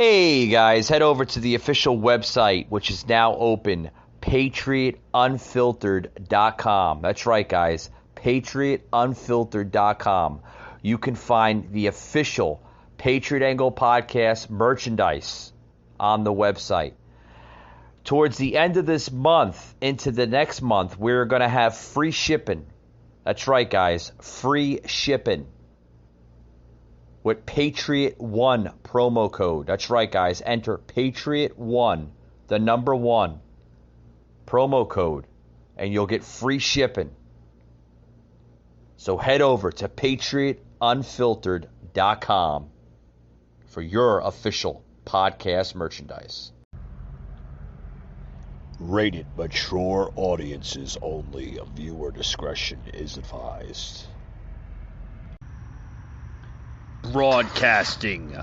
Hey guys, head over to the official website, which is now open, patriotunfiltered.com. That's right, guys, patriotunfiltered.com. You can find the official Patriot Angle podcast merchandise on the website. Towards the end of this month into the next month, we're going to have free shipping. That's right, guys, free shipping with Patriot1 promo code. That's right, guys. Enter Patriot1, the number 1 promo code, and you'll get free shipping. So head over to patriotunfiltered.com for your official podcast merchandise. Rated mature audiences only. Viewer discretion is advised. Broadcasting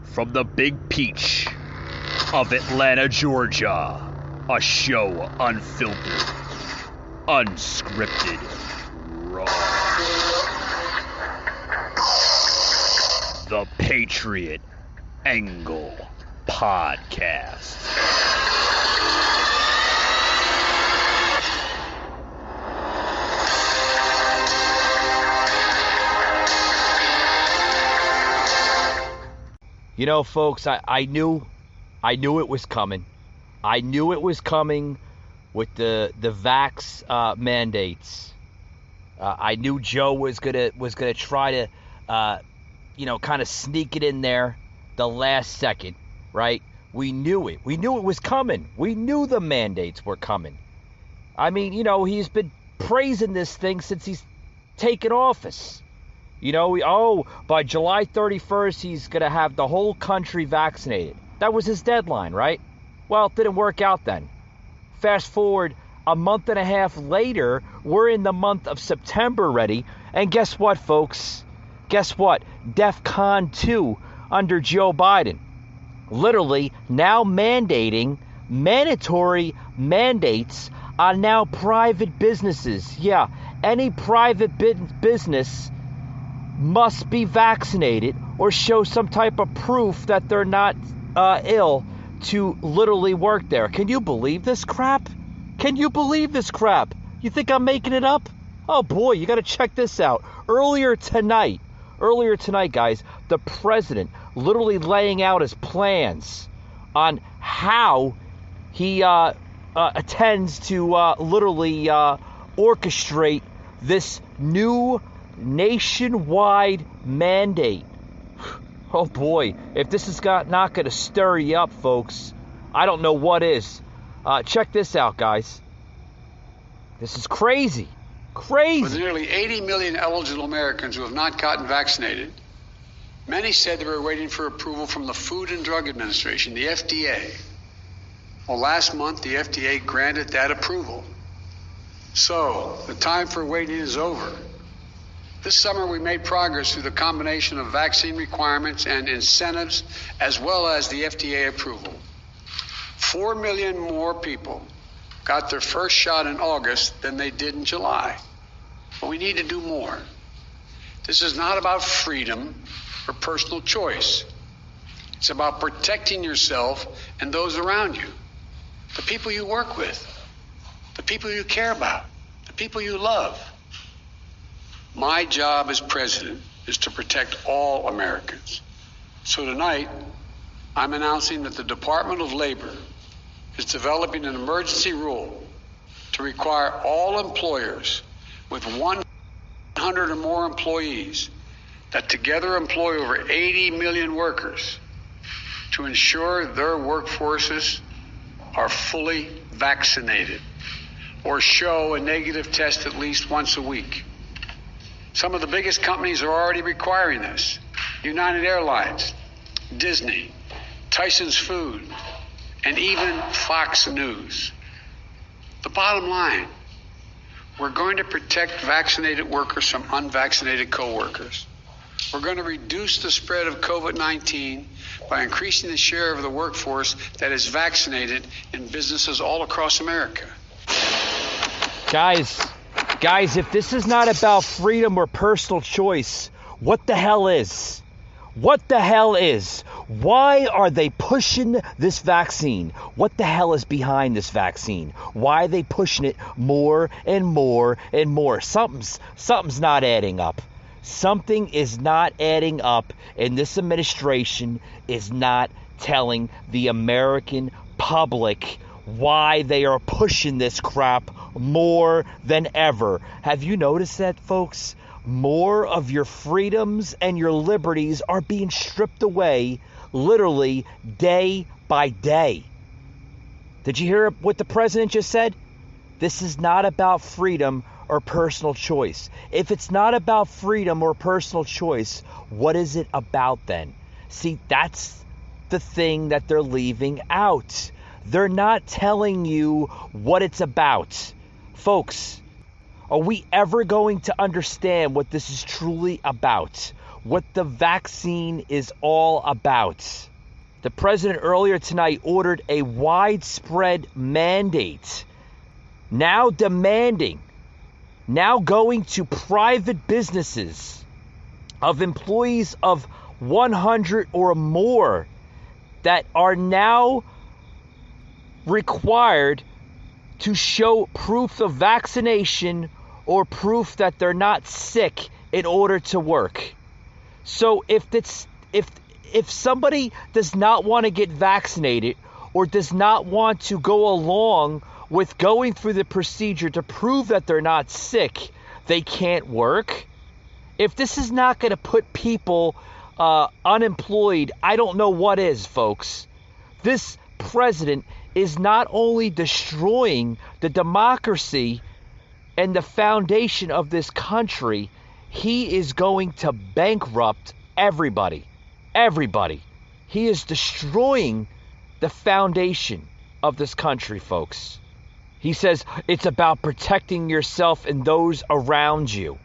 from the Big Peach of Atlanta, Georgia. A show unfiltered, unscripted, raw. The Patriot Angle Podcast. You know, folks, I knew it was coming. I knew it was coming with the vax mandates. I knew Joe was gonna try to, kind of sneak it in there the last second, right? We knew it. We knew it was coming. We knew the mandates were coming. I mean, he's been praising this thing since he's taken office. By July 31st, he's going to have the whole country vaccinated. That was his deadline, right? Well, it didn't work out then. Fast forward a month and a half later, we're in the month of September already. And guess what, folks? Guess what? DEFCON 2 under Joe Biden. Literally now mandating mandatory mandates on now private businesses. Yeah, any private business must be vaccinated or show some type of proof that they're not ill to literally work there. Can you believe this crap? Can you believe this crap? You think I'm making it up? Oh boy, you got to check this out. Earlier tonight, guys, the president literally laying out his plans on how he intends to literally orchestrate this new nationwide mandate. Oh boy, if this is not going to stir you up, folks, I don't know what is. Check this out, guys. This is crazy. With nearly 80 million eligible Americans who have not gotten vaccinated, many said they were waiting for approval from the Food and Drug Administration, the FDA. Well, last month, the FDA granted that approval. So, the time for waiting is over. This summer, we made progress through the combination of vaccine requirements and incentives, as well as the FDA approval. 4 million more people got their first shot in August than they did in July. But we need to do more. This is not about freedom or personal choice. It's about protecting yourself and those around you, the people you work with, the people you care about, the people you love. My job as president is to protect all Americans. So tonight, I'm announcing that the Department of Labor is developing an emergency rule to require all employers with 100 or more employees that together employ over 80 million workers to ensure their workforces are fully vaccinated or show a negative test at least once a week. Some of the biggest companies are already requiring this. United Airlines, Disney, Tyson's Food, and even Fox News. The bottom line, we're going to protect vaccinated workers from unvaccinated coworkers. We're going to reduce the spread of COVID-19 by increasing the share of the workforce that is vaccinated in businesses all across America. Guys, if this is not about freedom or personal choice, what the hell is? What the hell is? Why are they pushing this vaccine? What the hell is behind this vaccine? Why are they pushing it more and more and more? Something's not adding up. Something is not adding up, and this administration is not telling the American public why they are pushing this crap more than ever. Have you noticed that, folks? More of your freedoms and your liberties are being stripped away literally day by day. Did you hear what the president just said? This is not about freedom or personal choice. If it's not about freedom or personal choice, what is it about then? See, that's the thing that they're leaving out. They're not telling you what it's about. Folks, are we ever going to understand what this is truly about? What the vaccine is all about? The president earlier tonight ordered a widespread mandate, now going to private businesses of employees of 100 or more that are now required to show proof of vaccination or proof that they're not sick in order to work. So if somebody does not want to get vaccinated or does not want to go along with going through the procedure to prove that they're not sick, they can't work. If this is not going to put people unemployed, I don't know what is, folks. This president is not only destroying the democracy and the foundation of this country, he is going to bankrupt everybody. Everybody. He is destroying the foundation of this country, folks. He says it's about protecting yourself and those around you.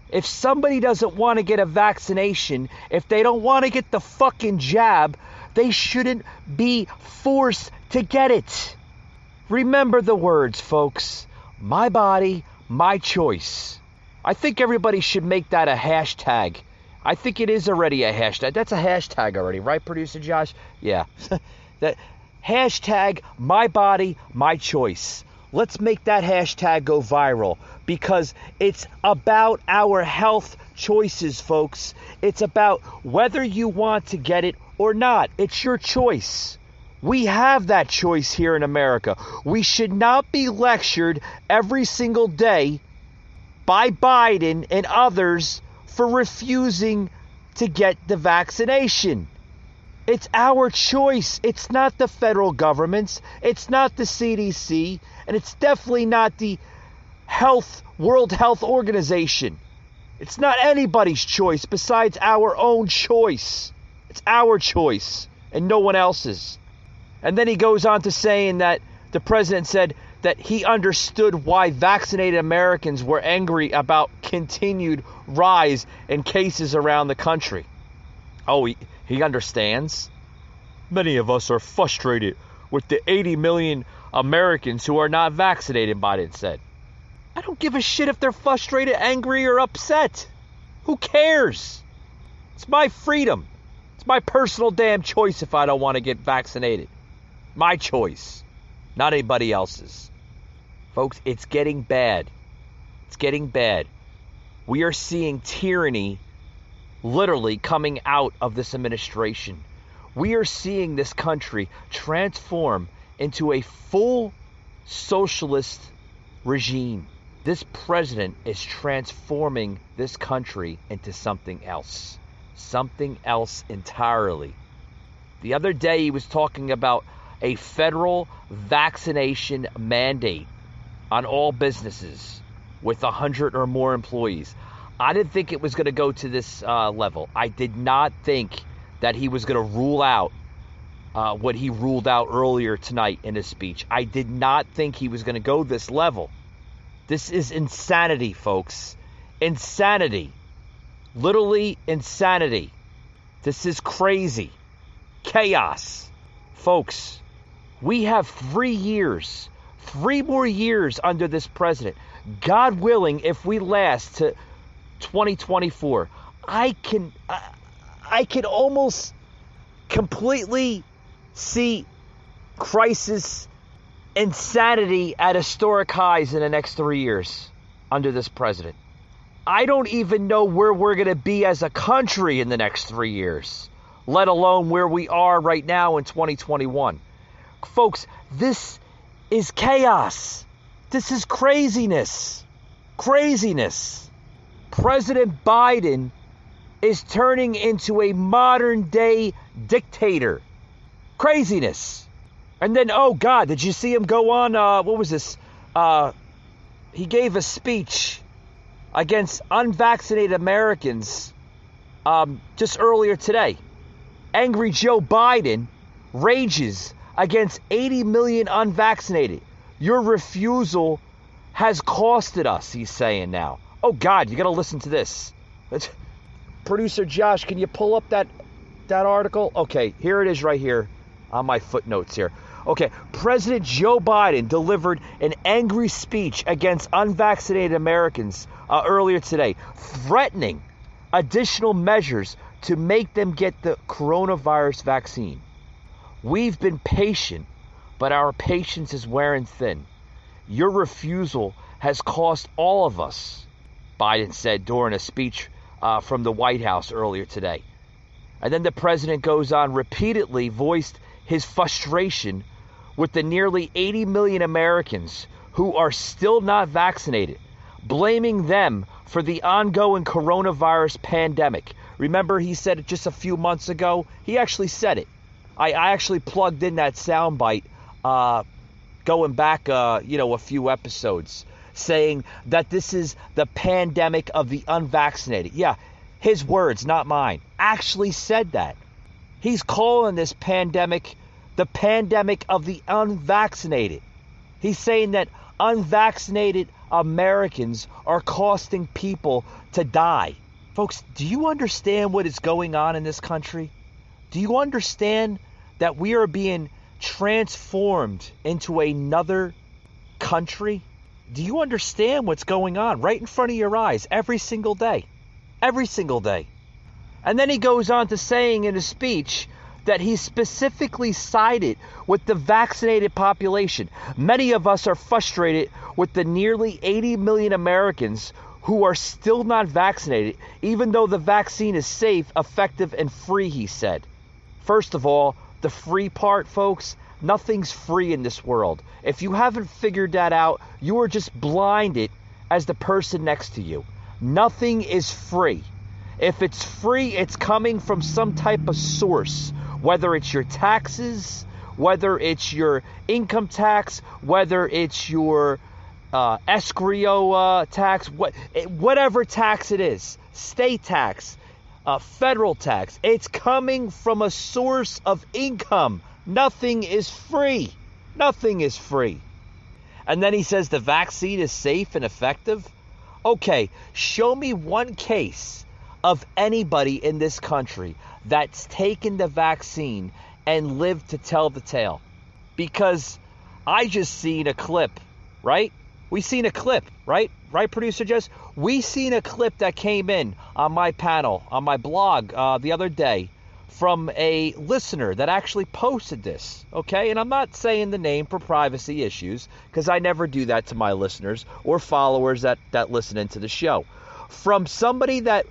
If somebody doesn't want to get a vaccination, if they don't want to get the fucking jab, they shouldn't be forced to get it. Remember the words, folks. My body, my choice. I think everybody should make that a hashtag. I think it is already a hashtag. That's a hashtag already, right, Producer Josh? Yeah. That hashtag, my body, my choice. Let's make that hashtag go viral because it's about our health choices, folks. It's about whether you want to get it or not. It's your choice. We have that choice here in America. We should not be lectured every single day by Biden and others for refusing to get the vaccination. It's our choice. It's not the federal government's. It's not the CDC. And it's definitely not the World Health Organization. It's not anybody's choice besides our own choice. It's our choice and no one else's. And then he goes on to saying that the president said that he understood why vaccinated Americans were angry about continued rise in cases around the country. Oh, he understands. Many of us are frustrated with the 80 million Americans who are not vaccinated, Biden said. I don't give a shit if they're frustrated, angry, or upset. Who cares? It's my freedom. It's my personal damn choice if I don't want to get vaccinated. My choice, not anybody else's. Folks, it's getting bad. It's getting bad. We are seeing tyranny literally coming out of this administration. We are seeing this country transform into a full socialist regime. This president is transforming this country into something else entirely. The other day he was talking about a federal vaccination mandate on all businesses with 100 or more employees. I didn't think it was going to go to this level. I did not think that he was going to rule out what he ruled out earlier tonight in his speech. I did not think he was going to go this level. This is insanity, folks. Insanity. Literally insanity. This is crazy. Chaos. Folks, we have 3 years, 3 more years under this president. God willing, if we last to 2024, I can almost completely see crisis, insanity at historic highs in the next 3 years under this president. I don't even know where we're going to be as a country in the next 3 years, let alone where we are right now in 2021. Folks, this is chaos. This is craziness. Craziness. President Biden is turning into a modern day dictator. Craziness. And then, oh God, did you see him go on, what was this? He gave a speech against unvaccinated Americans just earlier today. Angry Joe Biden rages against 80 million unvaccinated. Your refusal has costed us, he's saying now. Oh God, you gotta listen to this. Producer Josh, can you pull up that article? Okay, here it is right here on my footnotes here. Okay, President Joe Biden delivered an angry speech against unvaccinated Americans earlier today, threatening additional measures to make them get the coronavirus vaccine. We've been patient, but our patience is wearing thin. Your refusal has cost all of us, Biden said during a speech from the White House earlier today. And then the president goes on, repeatedly voiced his frustration with the nearly 80 million Americans who are still not vaccinated, blaming them for the ongoing coronavirus pandemic. Remember, he said it just a few months ago? He actually said it. I actually plugged in that soundbite going back, a few episodes, saying that this is the pandemic of the unvaccinated. Yeah, his words, not mine. Actually said that. He's calling this pandemic the pandemic of the unvaccinated. He's saying that unvaccinated Americans are costing people to die. Folks, do you understand what is going on in this country? Do you understand that we are being transformed into another country? Do you understand what's going on right in front of your eyes every single day? Every single day. And then he goes on to saying in his speech that he specifically sided with the vaccinated population. Many of us are frustrated with the nearly 80 million Americans who are still not vaccinated, even though the vaccine is safe, effective, and free, he said. First of all, the free part, folks, nothing's free in this world. If you haven't figured that out, you are just blinded as the person next to you. Nothing is free. If it's free, it's coming from some type of source, whether it's your taxes, whether it's your income tax, whether it's your escrow tax, whatever tax it is, state tax, federal tax, it's coming from a source of income. Nothing is free. Nothing is free. And then he says the vaccine is safe and effective. Okay, show me one case of anybody in this country that's taken the vaccine and lived to tell the tale. Because I just seen a clip, right? We seen a clip, right? Right, producer Jess? We seen a clip that came in on my panel, on my blog the other day from a listener that actually posted this, okay? And I'm not saying the name for privacy issues because I never do that to my listeners or followers that listen into the show. From somebody that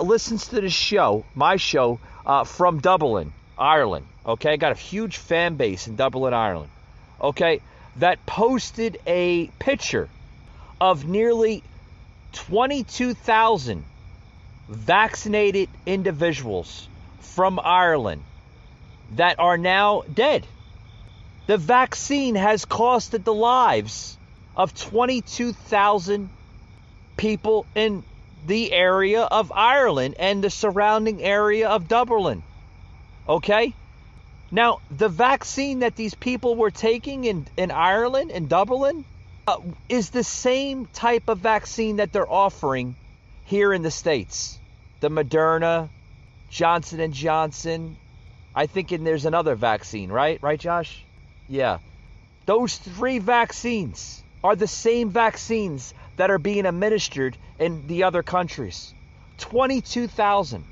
listens to the show, my show, from Dublin, Ireland, okay? I got a huge fan base in Dublin, Ireland, okay? That posted a picture of nearly 22,000 vaccinated individuals from Ireland that are now dead. The vaccine has costed the lives of 22,000 people in the area of Ireland and the surrounding area of Dublin. Okay? Now, the vaccine that these people were taking in Ireland, in Dublin, is the same type of vaccine that they're offering here in the States. The Moderna, Johnson & Johnson. I think there's another vaccine, right? Right, Josh? Yeah. Those three vaccines are the same vaccines that are being administered in the other countries. 22,000.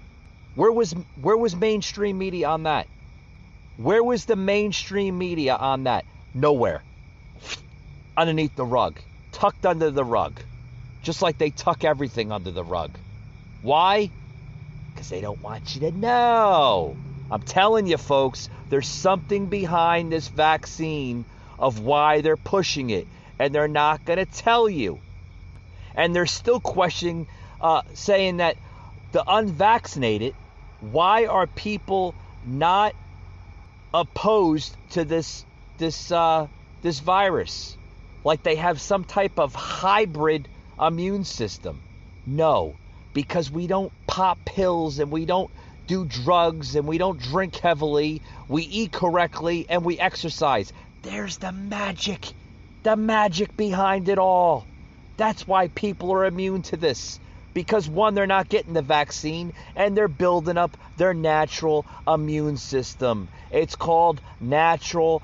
Where was mainstream media on that? Where was the mainstream media on that? Nowhere. Underneath the rug. Tucked under the rug. Just like they tuck everything under the rug. Why? Because they don't want you to know. I'm telling you, folks, there's something behind this vaccine of why they're pushing it. And they're not going to tell you. And they're still questioning, saying that the unvaccinated, why are people not opposed to this virus? Like they have some type of hybrid immune system. No, because we don't pop pills and we don't do drugs and we don't drink heavily. We eat correctly and we exercise. There's the magic behind it all. That's why people are immune to this. Because one, they're not getting the vaccine and they're building up their natural immune system. It's called natural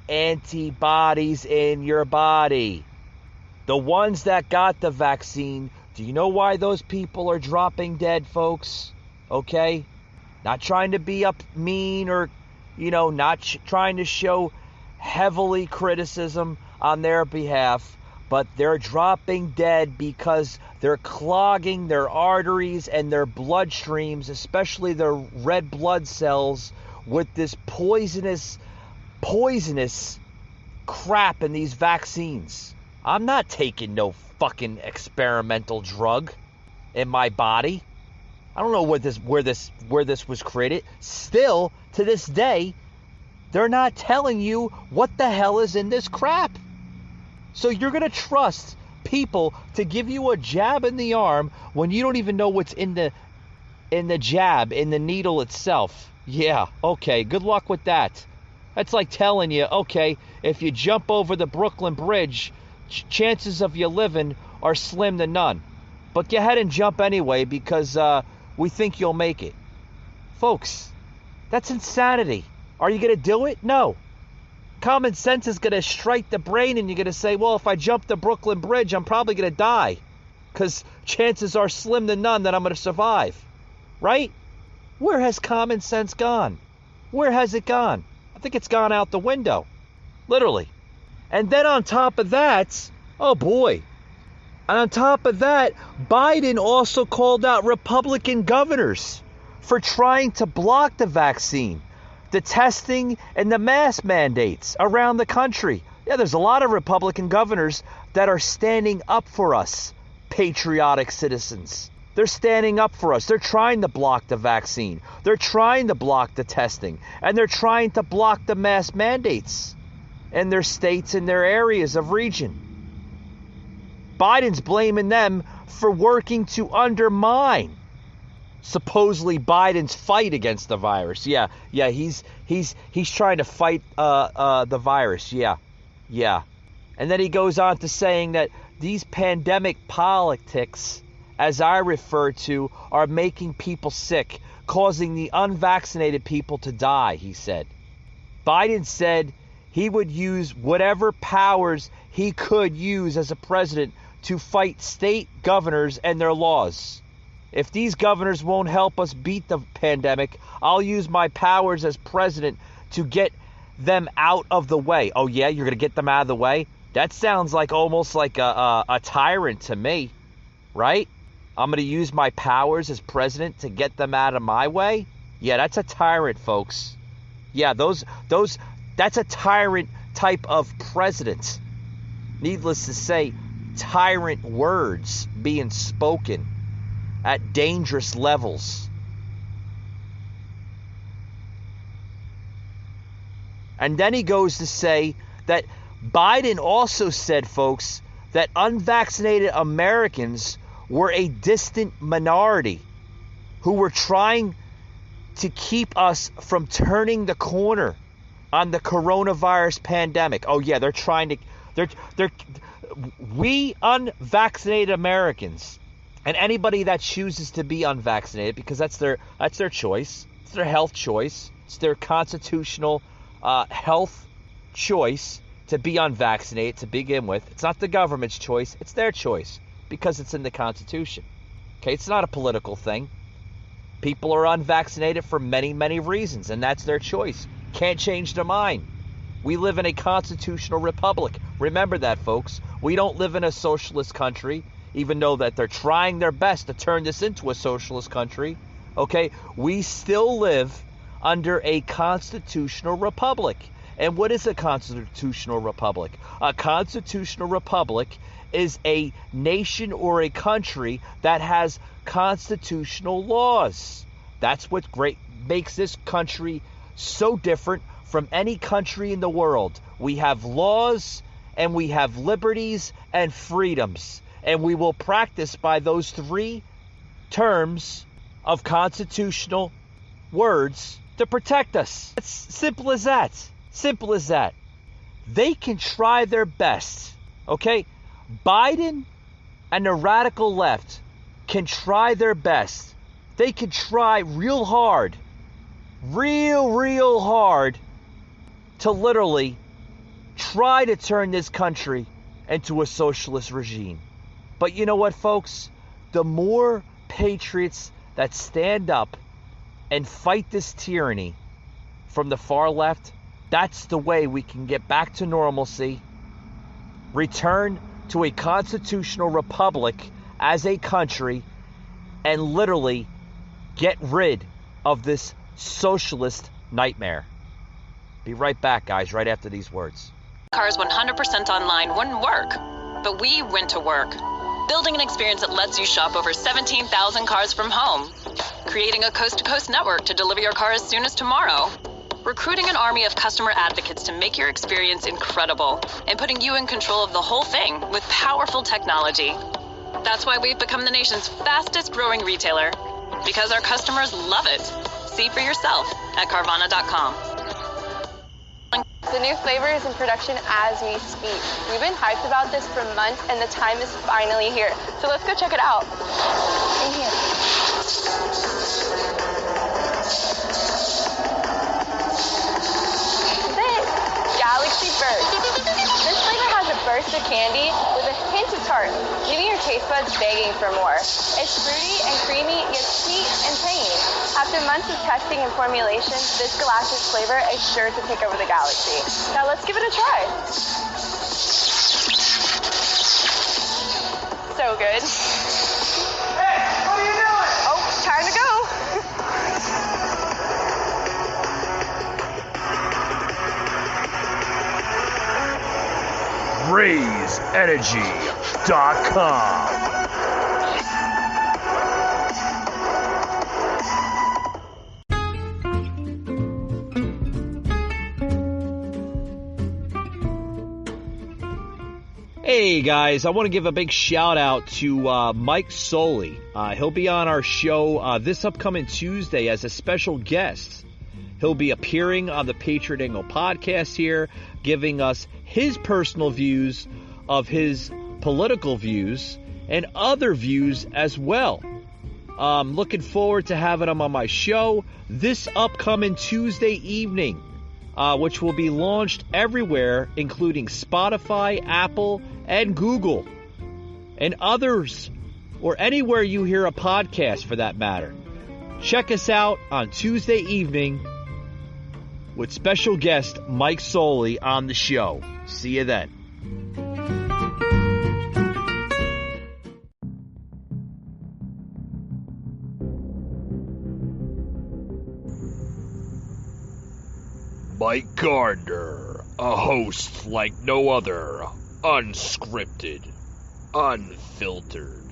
antibodies in your body. The ones that got the vaccine, do you know why those people are dropping dead, folks? Okay? Not trying to be up mean or, not trying to show heavily criticism on their behalf, but they're dropping dead because they're clogging their arteries and their bloodstreams, especially their red blood cells, with this poisonous crap in these vaccines. I'm not taking no fucking experimental drug in my body. I don't know where this was created. Still, to this day, they're not telling you what the hell is in this crap. So you're going to trust people to give you a jab in the arm when you don't even know what's in the jab, in the needle itself. Yeah, okay, good luck with that. That's like telling you, okay, if you jump over the Brooklyn Bridge, chances of you living are slim to none. But go ahead and jump anyway because we think you'll make it. Folks, that's insanity. Are you going to do it? No. Common sense is going to strike the brain and you're going to say, well, if I jump the Brooklyn Bridge, I'm probably going to die because chances are slim to none that I'm going to survive. Right? Where has common sense gone? Where has it gone? I think it's gone out the window. Literally. And then on top of that, oh boy. And on top of that, Biden also called out Republican governors for trying to block the vaccine, the testing, and the mask mandates around the country. Yeah, there's a lot of Republican governors that are standing up for us, patriotic citizens. They're standing up for us. They're trying to block the vaccine. They're trying to block the testing. And they're trying to block the mask mandates in their states and their areas of region. Biden's blaming them for working to undermine supposedly Biden's fight against the virus. Yeah, he's trying to fight the virus. Yeah. And then he goes on to saying that these pandemic politics, as I refer to, are making people sick, causing the unvaccinated people to die, he said. Biden said he would use whatever powers he could use as a president to fight state governors and their laws. If these governors won't help us beat the pandemic, I'll use my powers as president to get them out of the way. Oh yeah, you're going to get them out of the way? That sounds like almost like a tyrant to me, right? I'm going to use my powers as president to get them out of my way? Yeah, that's a tyrant, folks. Yeah, that's a tyrant type of president. Needless to say, tyrant words being spoken at dangerous levels. And then he goes to say that Biden also said, folks, that unvaccinated Americans were a distant minority who were trying to keep us from turning the corner on the coronavirus pandemic. Oh yeah, we unvaccinated Americans, and anybody that chooses to be unvaccinated, because that's their choice, it's their health choice, it's their constitutional health choice to be unvaccinated to begin with. It's not the government's choice, it's their choice because it's in the Constitution. Okay, it's not a political thing. People are unvaccinated for many, many reasons, and that's their choice. Can't change their mind. We live in a constitutional republic. Remember that, folks. We don't live in a socialist country, even though that they're trying their best to turn this into a socialist country. Okay? We still live under a constitutional republic. And what is a constitutional republic? A constitutional republic is a nation or a country that has constitutional laws. That's what makes this country so different from any country in the world. We have laws and we have liberties and freedoms, and we will practice by those three terms of constitutional words to protect us. It's simple as that. Simple as that. They can try their best, okay? Biden and the radical left can try their best. They can try real hard, real hard to literally try to turn this country into a socialist regime. But you know what, folks? The more patriots that stand up and fight this tyranny from the far left, that's the way we can get back to normalcy, return to a constitutional republic as a country, and literally get rid of this socialist nightmare. Be right back, guys, right after these words. Cars 100% online wouldn't work, but we went to work, building an experience that lets you shop over 17,000 cars from home, creating a coast-to-coast network to deliver your car as soon as tomorrow, recruiting an army of customer advocates to make your experience incredible, and putting you in control of the whole thing with powerful technology. That's why we've become the nation's fastest growing retailer, because our customers love it. See for yourself at Carvana.com. The new flavor is in production as we speak. We've been hyped about this for months, and the time is finally here. So let's go check it out. In here. This Galaxy Burst. This flavor has a burst of candy with a hint of tart, leaving your taste buds begging for more. It's fruity and creamy, yet sweet and tangy. After months of testing and formulation, this Galactus flavor is sure to take over the galaxy. Now let's give it a try. So good. Hey, what are you doing? Oh, time to go. RaiseEnergy.com. Hey guys, I want to give a big shout out to Mike Soli. He'll be on our show this upcoming Tuesday as a special guest. He'll be appearing on the Patriot Angle podcast here, giving us his personal views of his political views and other views as well. Looking forward to having him on my show this upcoming Tuesday evening, which will be launched everywhere, including Spotify, Apple, and Google, and others, or anywhere you hear a podcast for that matter. Check us out on Tuesday evening with special guest Mike Soli on the show. See you then. Mike Gardner, a host like no other, unscripted, unfiltered,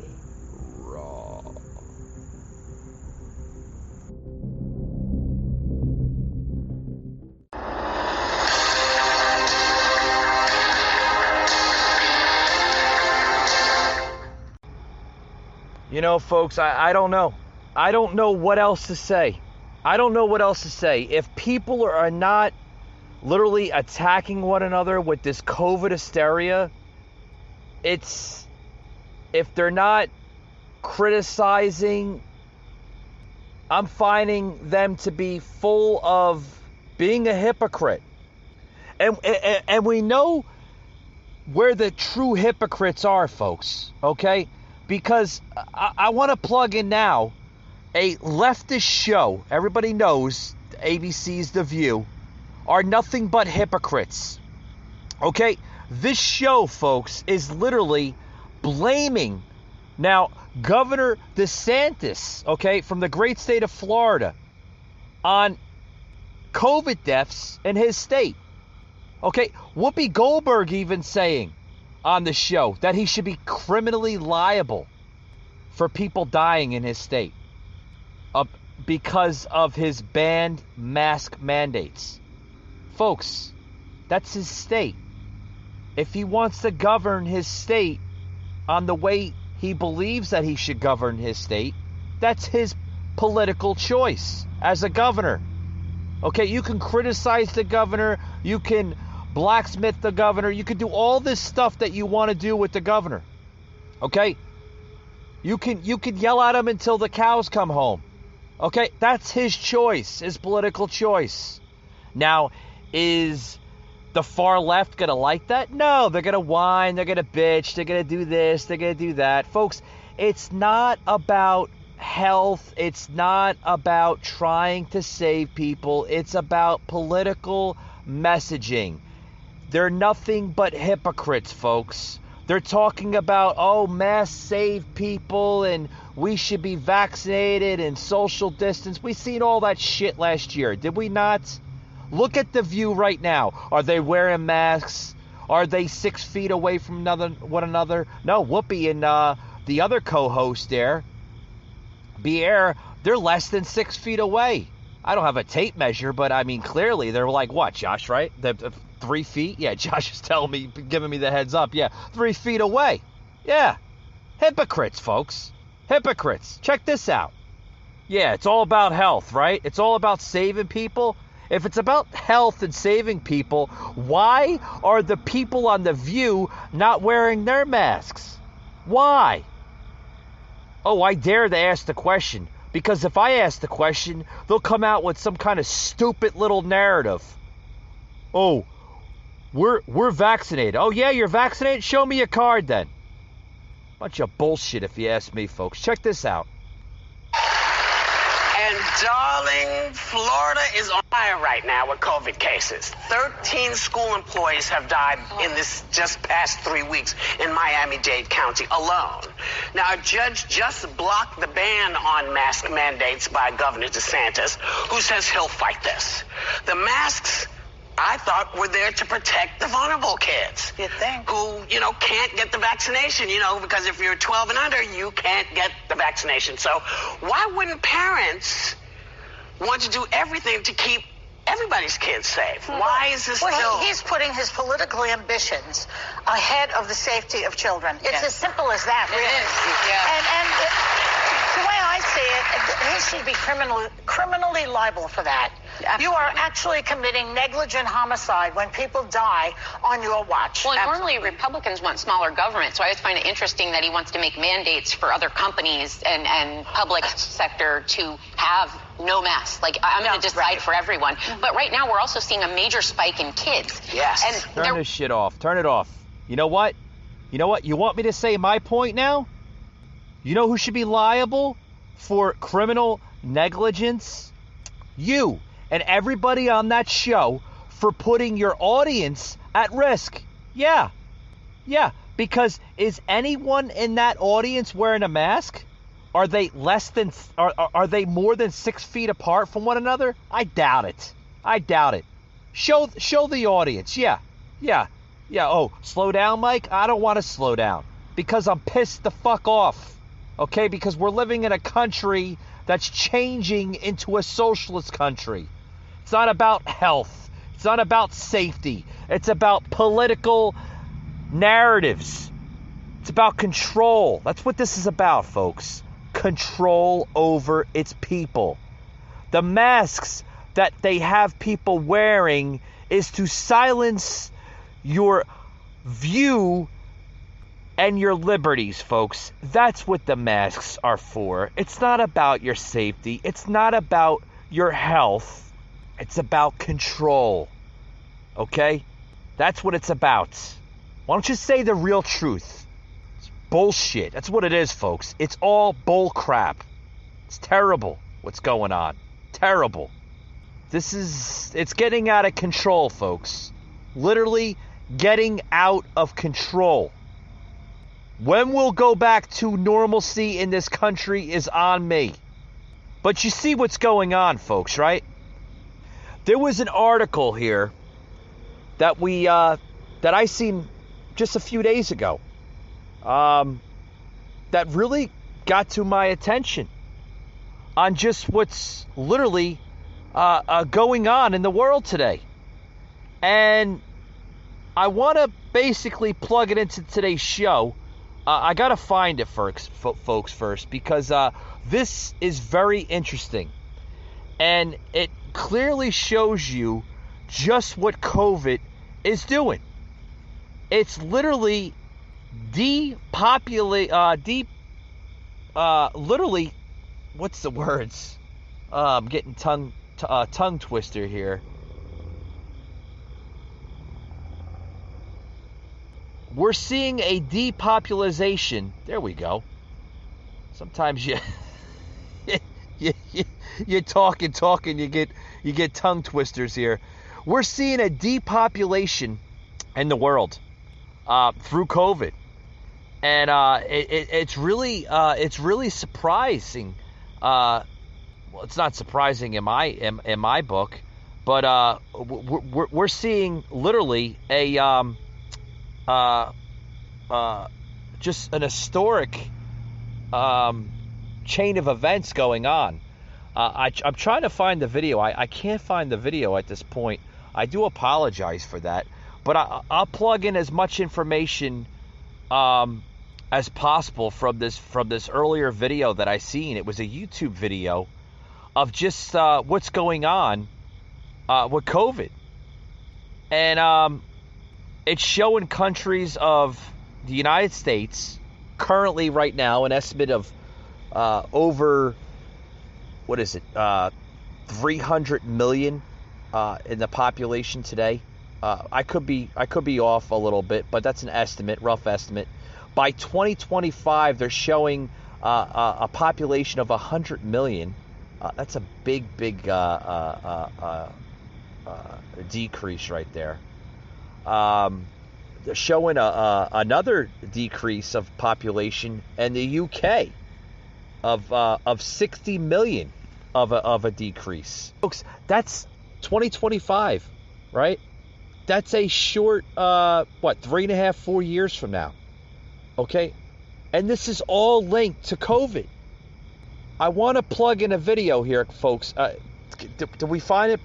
raw. You know, folks, I don't know. I don't know what else to say. I don't know what else to say. If people are not literally attacking one another with this COVID hysteria, if they're not criticizing, I'm finding them to be full of being a hypocrite. And we know where the true hypocrites are, folks, okay? Because I want to plug in now a leftist show, everybody knows ABC's The View, are nothing but hypocrites. Okay? This show, folks, is literally blaming now Governor DeSantis, okay, from the great state of Florida, on COVID deaths in his state. Okay, Whoopi Goldberg even saying on the show that he should be criminally liable for people dying in his state because of his banned mask mandates. Folks, that's his state. If he wants to govern his state on the way he believes that he should govern his state, that's his political choice as a governor. Okay, you can criticize the governor, you can blacksmith the governor, you can do all this stuff that you want to do with the governor. Okay? You can yell at him until the cows come home. Okay? That's his choice, his political choice. Now, is the far left going to like that? No, they're going to whine, they're going to bitch, they're going to do this, they're going to do that. Folks, it's not about health, it's not about trying to save people, it's about political messaging. They're nothing but hypocrites, folks. They're talking about, oh, masks save people and we should be vaccinated and social distance. We seen all that shit last year, did we not? Look at The View right now. Are they wearing masks? Are they 6 feet away from one another? No, Whoopi and the other co-host there, Pierre, they're less than 6 feet away. I don't have a tape measure, but I mean, clearly they're like, what, Josh, right? 3 feet? Yeah, Josh is telling me, giving me the heads up. Yeah, 3 feet away. Yeah. Hypocrites, folks. Hypocrites. Check this out. Yeah, it's all about health, right? It's all about saving people. If it's about health and saving people, why are the people on The View not wearing their masks? Why? Oh, I dare to ask the question. Because if I ask the question, they'll come out with some kind of stupid little narrative. Oh, we're vaccinated. Oh, yeah, you're vaccinated? Show me your card then. Bunch of bullshit if you ask me, folks. Check this out. And darling, Florida is on fire right now with COVID cases. 13 school employees have died in this just past 3 weeks in Miami-Dade County alone. Now, a judge just blocked the ban on mask mandates by Governor DeSantis, who says he'll fight this. The masks, I thought, were there to protect the vulnerable kids. You think? Who, can't get the vaccination, because if you're 12 and under, you can't get the vaccination. So why wouldn't parents want to do everything to keep everybody's kids safe? Why is this still... He's putting his political ambitions ahead of the safety of children. It's as simple as that, really. It is, yeah. And the way I see it, he should be criminally liable for that. Absolutely. You are actually committing negligent homicide when people die on your watch. Well, normally Republicans want smaller government, so I always find it interesting that he wants to make mandates for other companies and public sector to have no masks. Like, I'm going to decide for everyone. Mm-hmm. But right now, we're also seeing a major spike in kids. Yes. And turn this shit off. Turn it off. You know what? You want me to say my point now? You know who should be liable for criminal negligence? You and everybody on that show for putting your audience at risk. Yeah, because is anyone in that audience wearing a mask? Are they are they more than 6 feet apart from one another? I doubt it. Show the audience. Yeah. Oh, slow down, Mike? I don't want to slow down because I'm pissed the fuck off. Okay, because we're living in a country that's changing into a socialist country. It's not about health. It's not about safety. It's about political narratives. It's about control. That's what this is about, folks. Control over its people. The masks that they have people wearing is to silence your view and your liberties, folks. That's what the masks are for. It's not about your safety. It's not about your health. It's about control. Okay? That's what it's about. Why don't you say the real truth? It's bullshit. That's what it is, folks. It's all bull crap. It's terrible what's going on. Terrible. It's getting out of control, folks. Literally getting out of control. When we'll go back to normalcy in this country is on me. But you see what's going on, folks, right? There was an article here that that I seen just a few days ago that really got to my attention on just what's literally going on in the world today. And I want to basically plug it into today's show. I got to find it first, folks, first, because this is very interesting. And it clearly shows you just what COVID is doing. It's literally literally, what's the words? I'm getting tongue twister here. We're seeing a depopulation. There we go. Sometimes you talk, you get tongue twisters here. We're seeing a depopulation in the world through COVID, and it's really surprising. Well, it's not surprising in my book, but we're seeing literally a just an historic chain of events going on. I'm trying to find the video. I can't find the video at this point. I do apologize for that, but I'll plug in as much information as possible from this earlier video that I seen. It was a YouTube video of just what's going on with COVID, and it's showing countries of the United States currently right now an estimate of over 300 million in the population today. I could be off a little bit, but that's an estimate, rough estimate. By 2025, they're showing a population of 100 million. That's a big decrease right there. They're showing another decrease of population in the UK of 60 million of a decrease. Folks, that's 2025, right? That's a short 3.5, 4 years from now. Okay? And this is all linked to COVID. I want to plug in a video here, folks. Do we find it?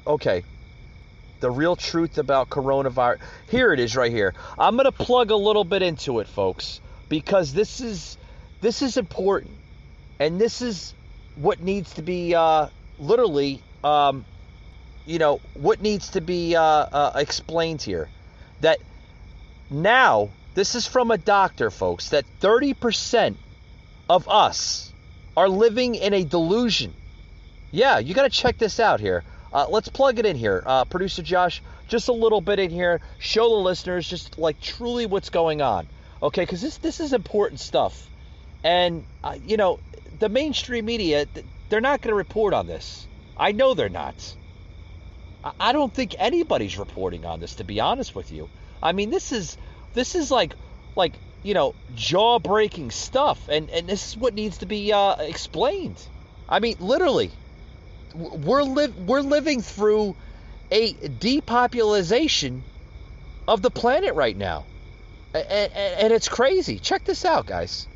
Okay. The real truth about coronavirus. Here it is right here. I'm going to plug a little bit into it, folks, because this is important. And this is what needs to be literally, what needs to be explained here. That now, this is from a doctor, folks, that 30% of us are living in a delusion. Yeah, you got to check this out here. Let's plug it in here. Producer Josh, just a little bit in here. Show the listeners just like truly what's going on. Okay, because this is important stuff. And, the mainstream media, they're not going to report on this. I know they're not. I don't think anybody's reporting on this, to be honest with you. I mean, this is like jaw-breaking stuff. And this is what needs to be explained. I mean, literally. We're living through a depopulation of the planet right now, and it's crazy. Check this out, guys.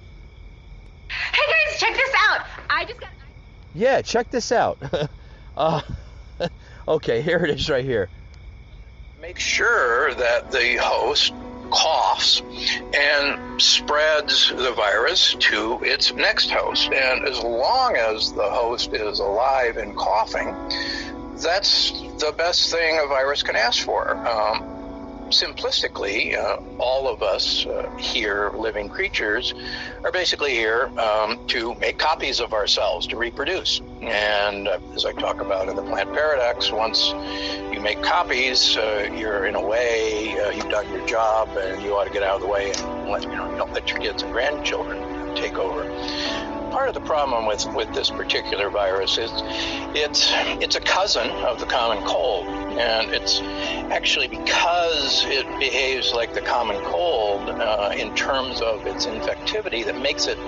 Hey guys, check this out. Yeah, check this out. Okay, here it is right here. Make sure that the host coughs and spreads the virus to its next host. And as long as the host is alive and coughing, that's the best thing a virus can ask for. Simplistically, all of us here, living creatures, are basically here to make copies of ourselves, to reproduce. And as I talk about in the Plant Paradox, once you make copies, you're in a way, you've done your job, and you ought to get out of the way and don't let your kids and grandchildren take over. Part of the problem with this particular virus is it's a cousin of the common cold, and it's actually because it behaves like the common cold in terms of its infectivity that makes it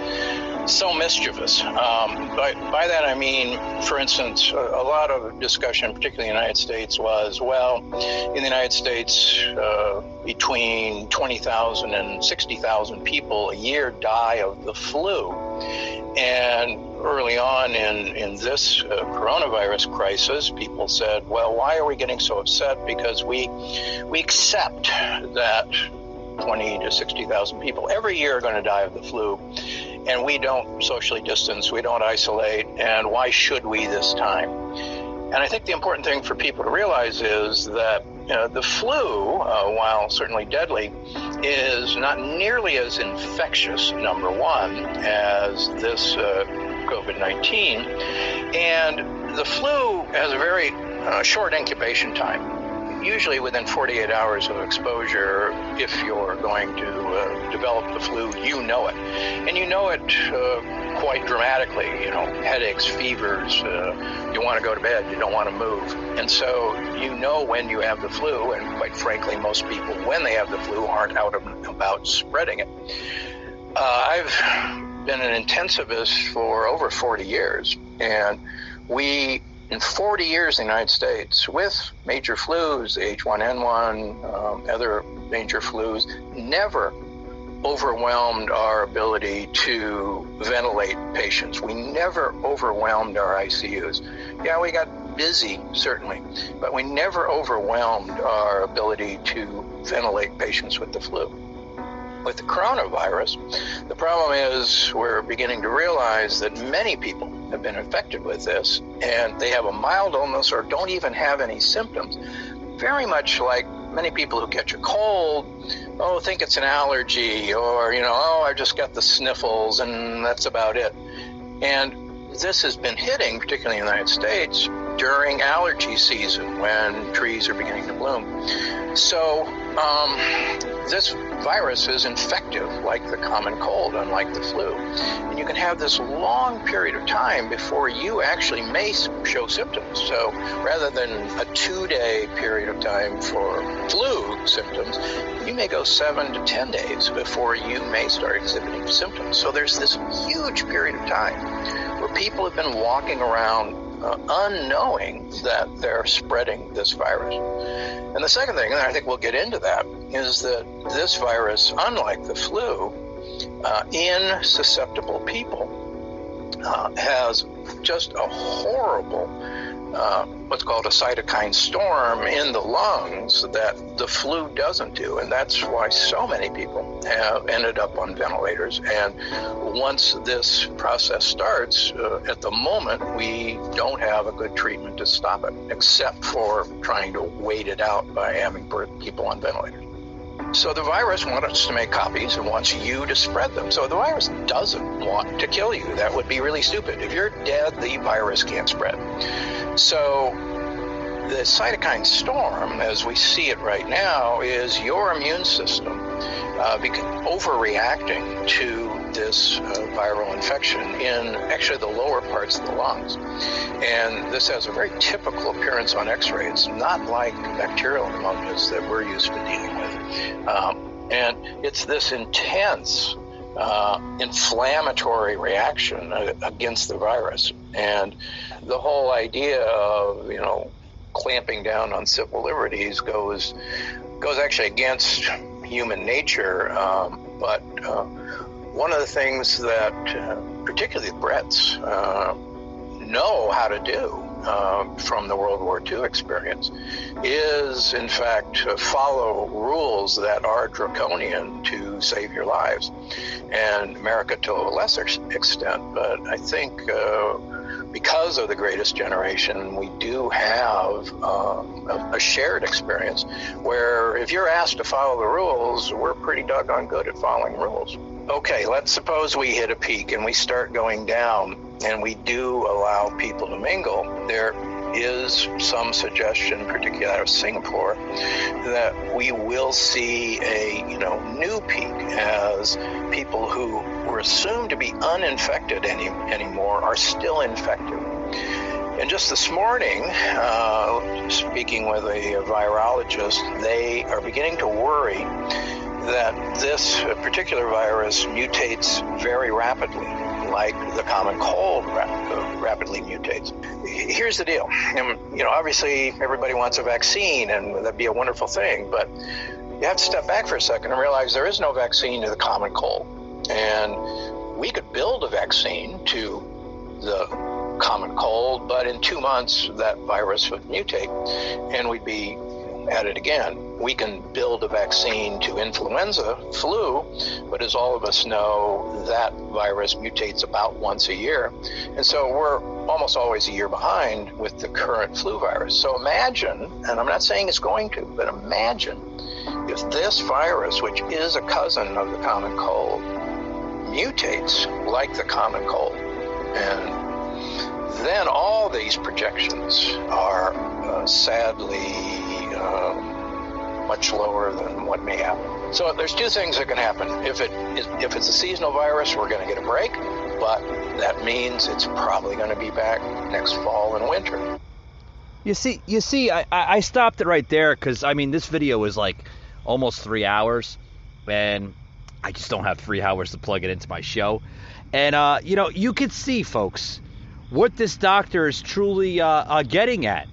so mischievous. By that I mean, for instance, a lot of discussion, particularly in the United States, was, well, in the United States, between 20,000 and 60,000 people a year die of the flu. And early on in this coronavirus crisis, people said, well, why are we getting so upset? Because we accept that 20 to 60,000 people every year are going to die of the flu, and we don't socially distance, we don't isolate, and why should we this time? And I think the important thing for people to realize is that the flu, while certainly deadly, is not nearly as infectious, number one, as this COVID-19. And the flu has a very short incubation time. Usually within 48 hours of exposure, if you're going to develop the flu, you know it. And you know it quite dramatically, headaches, fevers, you want to go to bed, you don't want to move. And so you know when you have the flu, and quite frankly, most people, when they have the flu, aren't out about spreading it. I've been an intensivist for over 40 years, and in 40 years in the United States, with major flus, H1N1, other major flus, never overwhelmed our ability to ventilate patients. We never overwhelmed our ICUs. Yeah, we got busy, certainly, but we never overwhelmed our ability to ventilate patients with the flu. With the coronavirus, the problem is we're beginning to realize that many people have been infected with this, and they have a mild illness or don't even have any symptoms. Very much like many people who catch a cold, think it's an allergy, or, I just got the sniffles and that's about it. And this has been hitting, particularly in the United States, during allergy season when trees are beginning to bloom. So this virus is infective like the common cold, unlike the flu. And you can have this long period of time before you actually may show symptoms. So rather than a 2-day period of time for flu symptoms, you may go 7 to 10 days before you may start exhibiting symptoms. So there's this huge period of time where people have been walking around unknowing that they're spreading this virus. And the second thing, and I think we'll get into that, is that this virus, unlike the flu, in susceptible people, has just a horrible, what's called a cytokine storm in the lungs that the flu doesn't do. And that's why so many people have ended up on ventilators. And once this process starts, at the moment, we don't have a good treatment to stop it, except for trying to wait it out by having people on ventilators. So the virus wants us to make copies and wants you to spread them. So the virus doesn't want to kill you. That would be really stupid. If you're dead, the virus can't spread. So the cytokine storm, as we see it right now, is your immune system overreacting to this viral infection in actually the lower parts of the lungs. And this has a very typical appearance on X-ray. It's not like bacterial pneumonias that we're used to dealing with. And it's this intense inflammatory reaction against the virus. And the whole idea of, clamping down on civil liberties goes actually against human nature. But one of the things that particularly the Brits know how to do from the World War II experience is, in fact, follow rules that are draconian to save your lives. And America to a lesser extent, but I think because of the Greatest Generation, we do have a shared experience where if you're asked to follow the rules, we're pretty doggone good at following rules. Okay, let's suppose we hit a peak and we start going down and we do allow people to mingle. There is some suggestion, particularly out of Singapore, that we will see a new peak as people who were assumed to be uninfected anymore are still infected. And just this morning, speaking with a virologist, they are beginning to worry that this particular virus mutates very rapidly, like the common cold rapidly mutates. Here's the deal. Obviously everybody wants a vaccine, and that'd be a wonderful thing, but you have to step back for a second and realize there is no vaccine to the common cold. And we could build a vaccine to the common cold, but in 2 months that virus would mutate and we'd be at it again. We can build a vaccine to influenza, flu, but as all of us know, that virus mutates about once a year. And so we're almost always a year behind with the current flu virus. So imagine, and I'm not saying it's going to, but imagine if this virus, which is a cousin of the common cold, mutates like the common cold. And then all these projections are sadly much lower than what may happen. So there's two things that can happen. If it's a seasonal virus, we're going to get a break, but that means it's probably going to be back next fall and winter. You see, I stopped it right there because, this video is like almost 3 hours, and I just don't have 3 hours to plug it into my show. And, you could see, folks, what this doctor is truly getting at.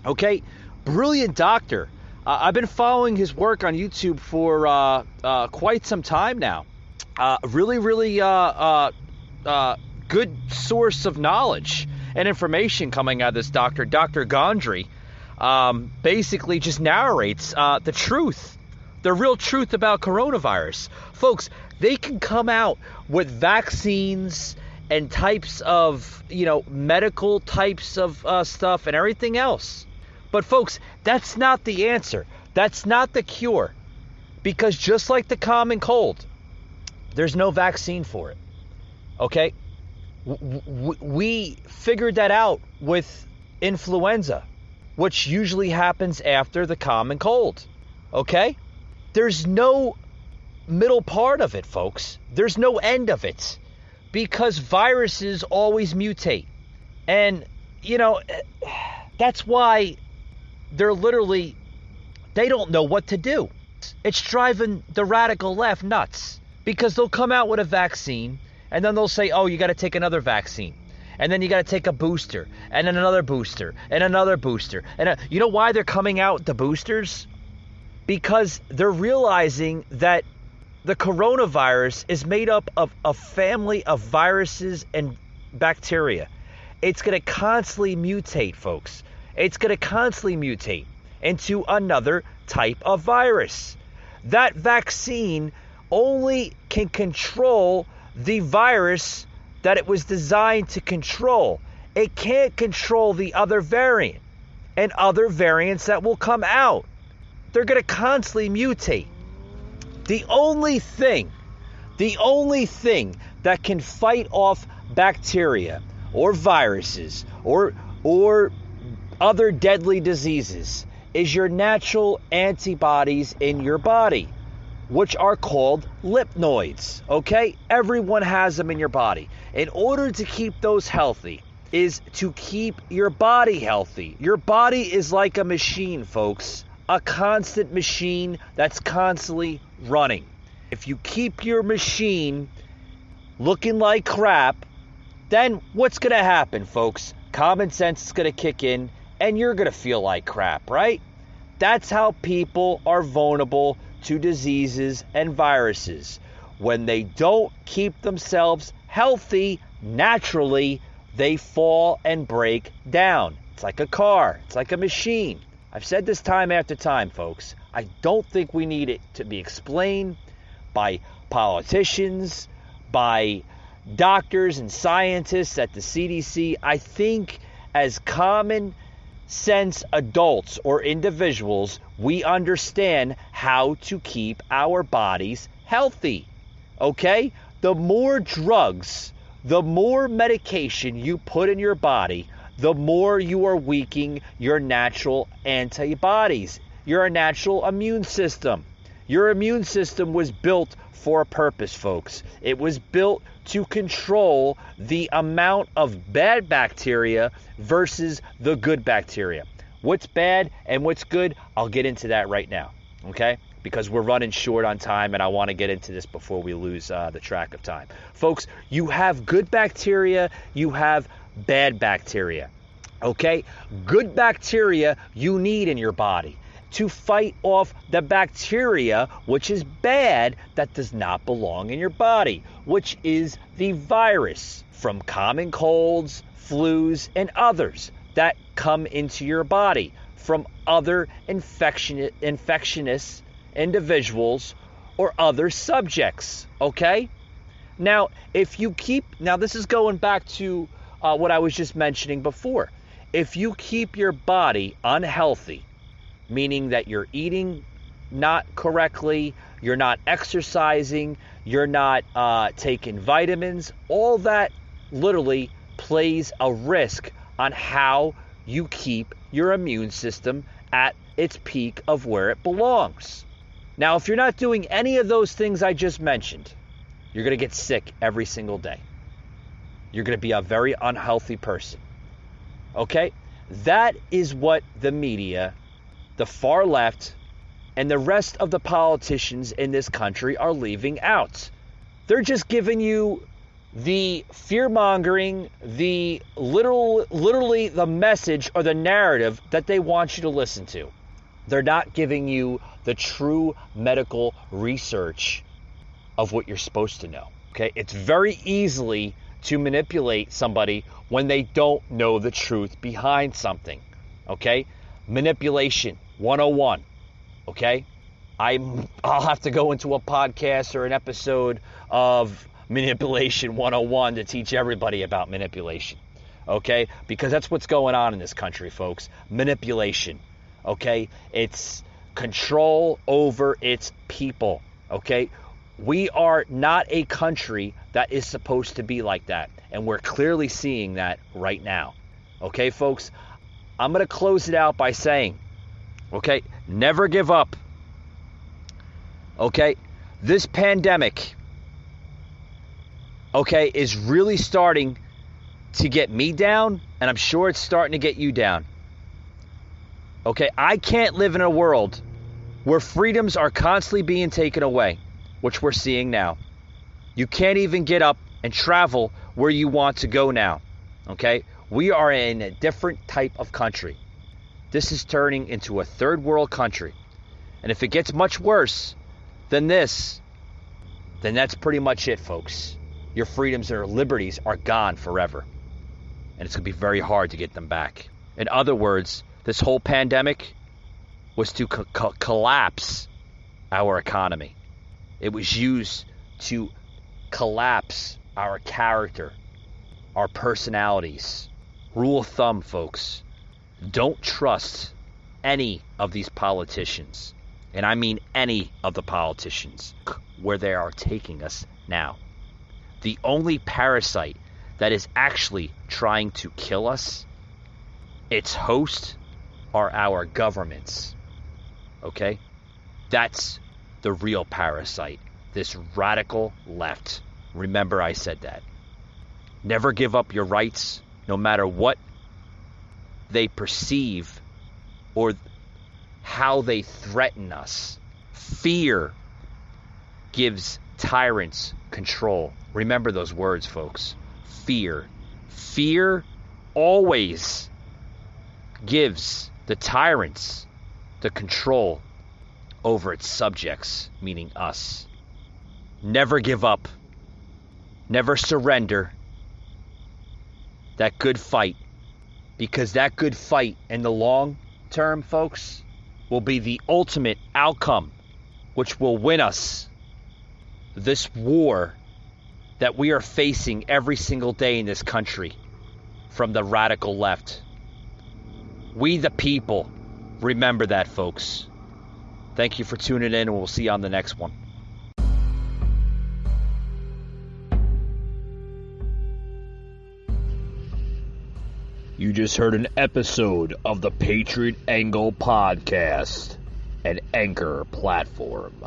Okay? Brilliant doctor. I've been following his work on YouTube for quite some time now. Really good source of knowledge and information coming out of this doctor. Dr. Gondry basically just narrates the truth, the real truth about coronavirus. Folks, they can come out with vaccines and types of, medical types of stuff and everything else. But folks, that's not the answer. That's not the cure. Because just like the common cold, there's no vaccine for it. Okay? We figured that out with influenza, which usually happens after the common cold. Okay? There's no middle part of it, folks. There's no end of it. Because viruses always mutate. And, that's why they don't know what to do. It's driving the radical left nuts. Because they'll come out with a vaccine, and then they'll say, oh, you got to take another vaccine. And then you got to take a booster, and then another booster, and another booster. And you know why they're coming out with the boosters? Because they're realizing that the coronavirus is made up of a family of viruses and bacteria. It's going to constantly mutate, folks. It's going to constantly mutate into another type of virus. That vaccine only can control the virus that it was designed to control. It can't control the other variant and other variants that will come out. They're going to constantly mutate. The only thing that can fight off bacteria or viruses or other deadly diseases is your natural antibodies in your body, which are called lipnoids, okay? Everyone has them in your body. In order to keep those healthy is to keep your body healthy. Your body is like a machine, folks, a constant machine that's constantly running. If you keep your machine looking like crap, then what's going to happen, folks? Common sense is going to kick in and you're going to feel like crap, right? That's how people are vulnerable to diseases and viruses. When they don't keep themselves healthy, naturally, they fall and break down. It's like a car. It's like a machine. I've said this time after time, folks. I don't think we need it to be explained by politicians, by doctors and scientists at the CDC. I think as common sense adults or individuals, we understand how to keep our bodies healthy. Okay? The more drugs, the more medication you put in your body, the more you are weakening your natural antibodies, your natural immune system. Your immune system was built for a purpose, folks. It was built to control the amount of bad bacteria versus the good bacteria. What's bad and what's good, I'll get into that right now, okay? Because we're running short on time and I want to get into this before we lose the track of time. Folks, you have good bacteria, you have bad bacteria, okay? Good bacteria you need in your body to fight off the bacteria, which is bad, that does not belong in your body, which is the virus from common colds, flus, and others that come into your body from other infectious individuals or other subjects, okay? Now, this is going back to what I was just mentioning before. If you keep your body unhealthy, meaning that you're eating not correctly, you're not exercising, you're not taking vitamins, all that literally plays a risk on how you keep your immune system at its peak of where it belongs. Now, if you're not doing any of those things I just mentioned, you're going to get sick every single day. You're going to be a very unhealthy person. Okay? That is what the media, the far left, and the rest of the politicians in this country are leaving out. They're just giving you the fear-mongering, the literally the message or the narrative that they want you to listen to. They're not giving you the true medical research of what you're supposed to know. Okay? It's very easily to manipulate somebody when they don't know the truth behind something. Okay? Manipulation 101. Okay? I'll have to go into a podcast or an episode of Manipulation 101 to teach everybody about manipulation. Okay? Because that's what's going on in this country, folks. Manipulation. Okay? It's control over its people. Okay? We are not a country that is supposed to be like that. And we're clearly seeing that right now. Okay, folks? I'm going to close it out by saying, okay, never give up. Okay? This pandemic, okay, is really starting to get me down, and I'm sure it's starting to get you down. Okay? I can't live in a world where freedoms are constantly being taken away, which we're seeing now. You can't even get up and travel where you want to go now. Okay? We are in a different type of country. This is turning into a third world country. And if it gets much worse than this, then that's pretty much it, folks. Your freedoms and your liberties are gone forever. And it's going to be very hard to get them back. In other words, this whole pandemic was to collapse our economy. It was used to collapse our character, our personalities. Rule of thumb, folks, don't trust any of these politicians. And I mean any of the politicians, where they are taking us now. The only parasite that is actually trying to kill us, its host, are our governments. Okay? That's the real parasite. This radical left. Remember I said that. Never give up your rights, no matter what they perceive or how they threaten us. Fear gives tyrants control. Remember those words, folks. Fear. Fear always gives the tyrants the control over its subjects, meaning us. Never give up. Never surrender that good fight, because that good fight in the long term, folks, will be the ultimate outcome, which will win us this war that we are facing every single day in this country from the radical left. We the people, remember that, folks. Thank you for tuning in, and we'll see you on the next one. You just heard an episode of the Patriot Angle Podcast, an Anchor platform.